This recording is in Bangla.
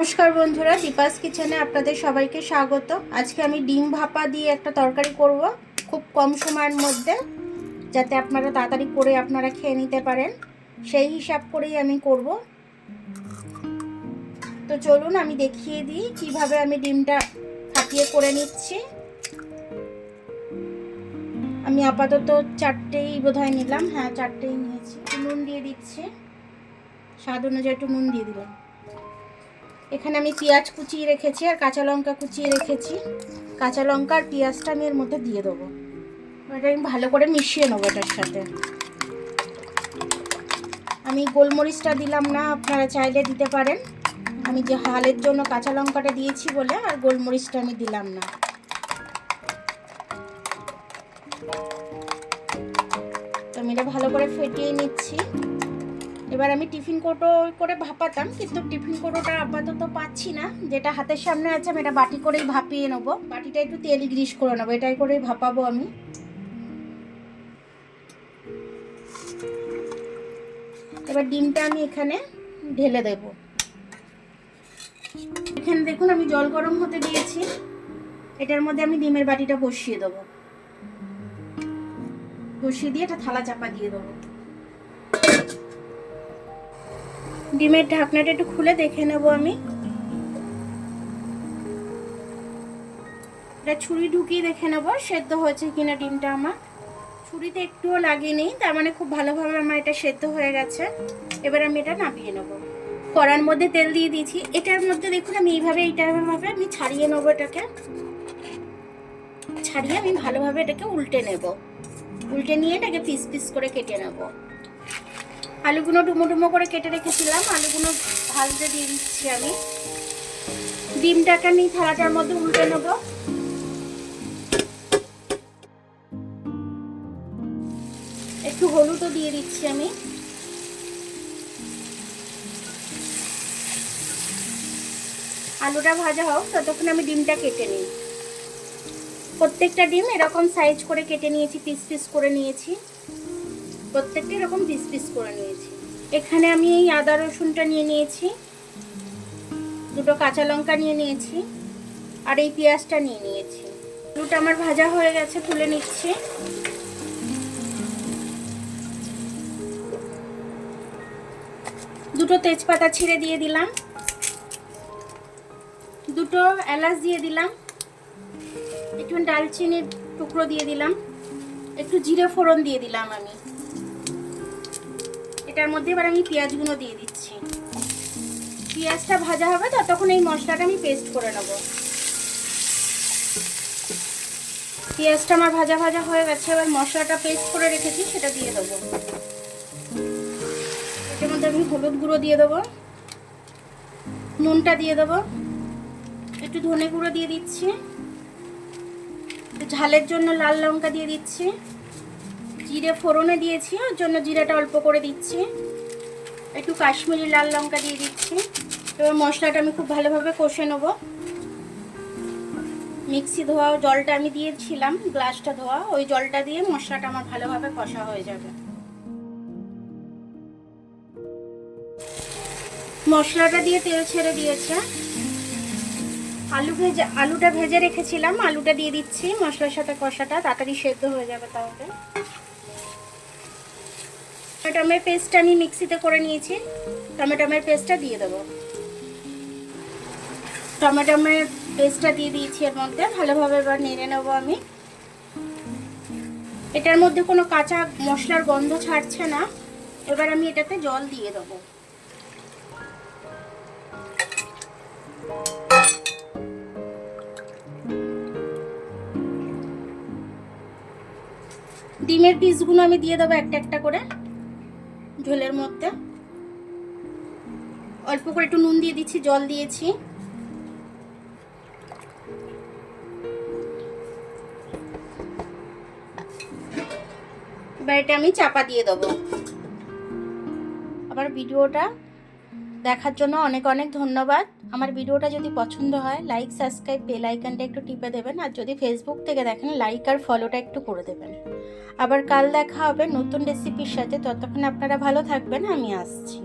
নমস্কার বন্ধুরা, দীপাস কিচেনে আপনাদের সবাইকে স্বাগত। আজকে আমি ডিম ভাপা দিয়ে একটা তরকারি করব খুব কম সময়ের মধ্যে, যাতে আপনারা তাড়াতাড়ি করে আপনারা খেয়ে নিতে পারেন, সেই হিসাব করেই আমি করব। তো চলুন আমি দেখিয়ে দিই কিভাবে আমি ডিমটা ফাটিয়ে করে নিচ্ছি। আমি আপাতত 4টেই বোধহয় নিলাম, হ্যাঁ 4টেই নিয়েছি। নুন দিয়ে দিচ্ছি, স্বাদ অনুযায়ী একটু নুন দিয়ে দিলাম। এখানে আমি পেঁয়াজ কুচিয়ে রেখেছি আর কাঁচা লঙ্কা কুচিয়ে রেখেছি। কাঁচা লঙ্কা আর পেঁয়াজটা আমি এর মধ্যে দিয়ে দেবো। এটা আমি ভালো করে মিশিয়ে নেবো এটার সাথে। আমি গোলমরিচটা দিলাম না, আপনারা চাইলে দিতে পারেন। আমি যে হালের জন্য কাঁচা লঙ্কাটা দিয়েছি বলে আর গোলমরিচটা আমি দিলাম না। তো আমি এটা ভালো করে ফেটিয়ে নিচ্ছি। এবার আমি টিফিন কৌটো করে ভাপাতাম, কিন্তু টিফিন কৌটোটা আপাতত পাচ্ছি না। যেটা হাতের সামনে আছে আমি এটা বাটি করেই ভাপিয়ে নেবো। বাটিটা একটু তেল গ্রিস করে নেবো, এটাই করেই ভাপাবো আমি। এবার ডিমটা আমি এখানে ঢেলে দেব। এখানে দেখুন আমি জল গরম হতে দিয়েছি, এটার মধ্যে আমি ডিমের বাটিটা বসিয়ে দেবো। বসিয়ে দিয়ে এটা থালা চাপা দিয়ে দেবো। ডিমের ঢাকনাটা একটু খুলে দেখে নেব আমি। এটা ছুরি ঢুকিয়ে দেখে নেব সেদ্ধ হয়েছে কিনা ডিমটা আমার। ছুরিতে একটুও লাগেনি, তার মানে খুব ভালোভাবে আমার এটা সেদ্ধ হয়ে গেছে। এবার আমি এটা নামিয়ে নেব। কড়ার মধ্যে তেল দিয়ে দিয়েছি। এটার মধ্যে দেখুন আমি এইভাবে আমি ছাড়িয়ে নেবো। এটাকে ছাড়িয়ে আমি ভালোভাবে এটাকে উল্টে নেব। উল্টে নিয়ে এটাকে পিস পিস করে কেটে নেব। আলুগুলো ডুমো ডুমো করে কেটে রেখেছিলাম, আলুগুলো ভাজতে দিয়ে দিচ্ছি আমি। ডিমটাকে আমি থালাটার মধ্যে উল্টে নেব। একটু হলুদও দিয়ে দিচ্ছি আমি। আলুটা ভাজা হোক ততক্ষণ আমি ডিমটা কেটে নিই। প্রত্যেকটা ডিম এরকম সাইজ করে কেটে নিয়েছি, পিস পিস করে নিয়েছি। প্রত্যেকটা এরকম পিস পিস করে নিয়েছি। এখানে আমি এই আদা রসুনটা নিয়ে নিয়েছি, দুটো কাঁচা লঙ্কা নিয়ে নিয়েছি, আর এই পেঁয়াজটা নিয়ে নিয়েছি। আলুটা আমার ভাজা হয়ে গেছে, তুলে নিচ্ছি। দুটো তেজপাতা ছিঁড়ে দিয়ে দিলাম, দুটো এলাচ দিয়ে দিলাম, একটু দারচিনির টুকরো দিয়ে দিলাম, একটু জিরে ফোড়ন দিয়ে দিলাম আমি। এটার মধ্যে এবার আমি পেঁয়াজগুলো দিয়ে দিচ্ছি। পেঁয়াজটা ভাজা হবে ততক্ষণ এই মশলাটা আমি পেস্ট করে নেব। পেঁয়াজটা আমার ভাজা ভাজা হয়ে গেছে, এবার মশলাটা পেস্ট করে রেখেছি সেটা দিয়ে দেবো। এটার মধ্যে আমি হলুদ গুঁড়ো দিয়ে দেবো, নুনটা দিয়ে দেবো, একটু ধনে গুঁড়ো দিয়ে দিচ্ছি, ঝালের জন্য লাল লঙ্কা দিয়ে দিচ্ছি, জিরে ফোড়নে দিয়েছি ওর জন্য জিরাটা অল্প করে দিচ্ছি, একটু কাশ্মীরি লাল লঙ্কা দিয়ে দিচ্ছি। এবার মশলাটা আমি খুব ভালোভাবে কষে নেব। মিক্সি ধোয়া জলটা আমি দিয়েছিলাম, গ্লাসটা ধোয়া, ওই জলটা দিয়ে মশলাটা আমার ভালোভাবে কষা হয়ে যাবে। মশলাটা দিয়ে তেল ছেড়ে দিয়েছে। আলুটা ভেজে রেখেছিলাম, আলুটা দিয়ে দিচ্ছি মশলার সাথে। কষাটা তাড়াতাড়ি সেদ্ধ হয়ে যাবে। তাহলে টমেটোর পেস্টটা আমি মিক্সিতে করে নিয়েছি, টমেটোর পেস্টটা দিয়ে দেবো। টমেটোর পেস্টটা দিয়ে দিয়েছি এর মধ্যে, ভালোভাবে এবার নেড়ে নেবো আমি। এটার মধ্যে কোনো কাঁচা মশলার গন্ধ ছাড়ছে না। এবার আমি এটাতে জল দিয়ে দেবো। ডিমের পিসগুলো আমি দিয়ে দেবো একটা একটা করে ঝোলের মধ্যে। অল্প করে একটু নুন দিয়ে দিচ্ছি, জল দিয়েছি। এবার এটা আমি চাপা দিয়ে দেবো। আবার ভিডিওটা দেখার জন্য অনেক অনেক ধন্যবাদ। আমার ভিডিওটা যদি পছন্দ হয় লাইক, সাবস্ক্রাইব, বেল আইকনটা একটু টিপে দেবেন। আর যদি ফেসবুক থেকে দেখেন লাইক আর ফলোটা একটু করে দেবেন। আবার কাল দেখা হবে নতুন রেসিপির সাথে। ততক্ষণ আপনারা ভালো থাকবেন, আমি আসছি।